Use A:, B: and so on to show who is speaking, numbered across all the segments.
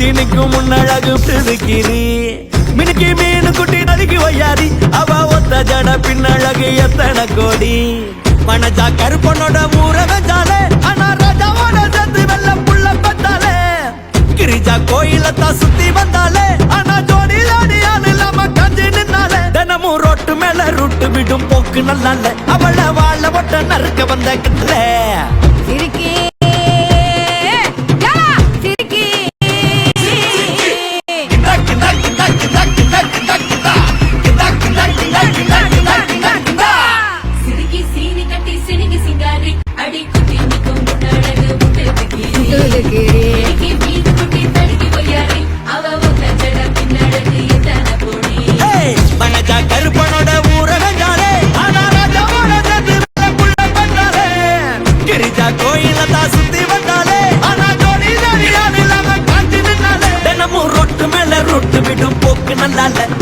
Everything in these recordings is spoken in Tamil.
A: சுத்தி நிக்கும் முன்னழகு பிதுக்கிறி மினுக்கி மீனு குட்டி நடுக்கி வையாரி அவ ஒத்த ஜட பின்னழகு எத்தனை கோடி மனஜா கருப்பனோட ஊர வச்சாலே ஆனா ராஜாவோட சேர்த்து வெள்ள புள்ள பத்தாலே கிரிஜா கோயிலத்தான் சுத்தி வந்தாலே ஆனா ஜோடி ஜோடியால் இல்லாம கஞ்சி நின்னாலே தினமும் ரோட்டு மேல ரூட்டு விடும் போக்கு நல்லால அவளை வாழ ஒட்ட நறுக்க வந்த கிட்ட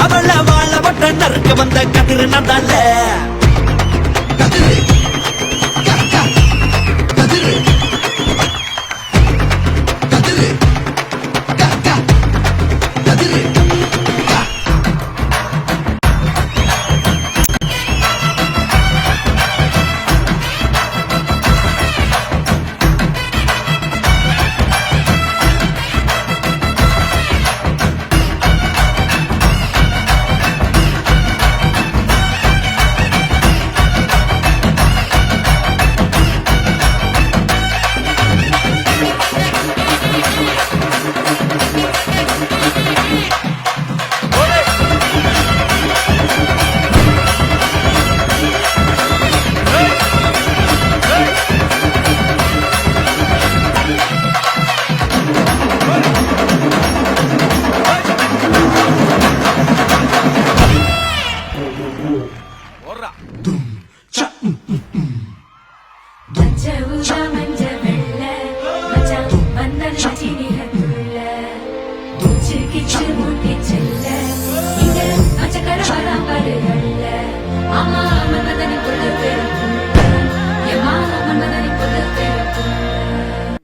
A: அவள வாழ வட்ட நறுக்க வந்த கதிரு நந்தால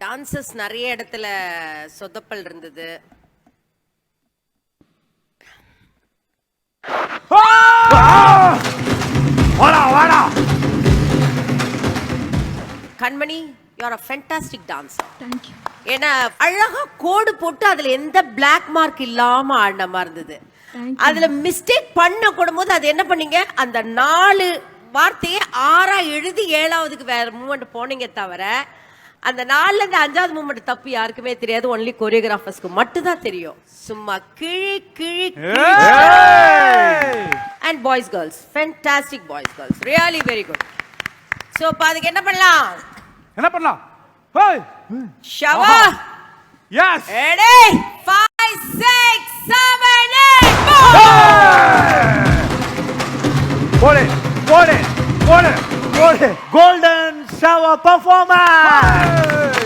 B: டான்சஸ் நிறைய இடத்துல சொதப்பல் இருந்தது. கண்மணி, you are a fantastic dancer.
C: Thank you.
B: ஏன்னா அழகா கோடு போட்டு அதுல எந்த பிளாக் மார்க் இல்லாம ஆடின மாதிரி இருந்தது. அதுல மிஸ்டேக் பண்ண கூடும்போது அது என்ன பண்ணீங்க, அந்த 4 வார்த்தையை 6ஆ எழுதி 7ஆவதுக்கு வேற மூமெண்ட் போனீங்க தவிர அந்த 4ல இருந்து 5ஆவது மூமெண்ட் தப்பு யாருக்குமே தெரியாது. ஒன்லி கோரியோகிராஃபர்ஸ்க்கு மட்டும் தான் தெரியும். சும்மா கிழி கிழி and boys girls, fantastic boys girls, really very good. So அதுக்கு என்ன பண்ணலாம்?
D: Hey!
B: ஷவா.
D: Yes!
B: Ready? 5, 6, 7, 8.
D: Golden shower performance!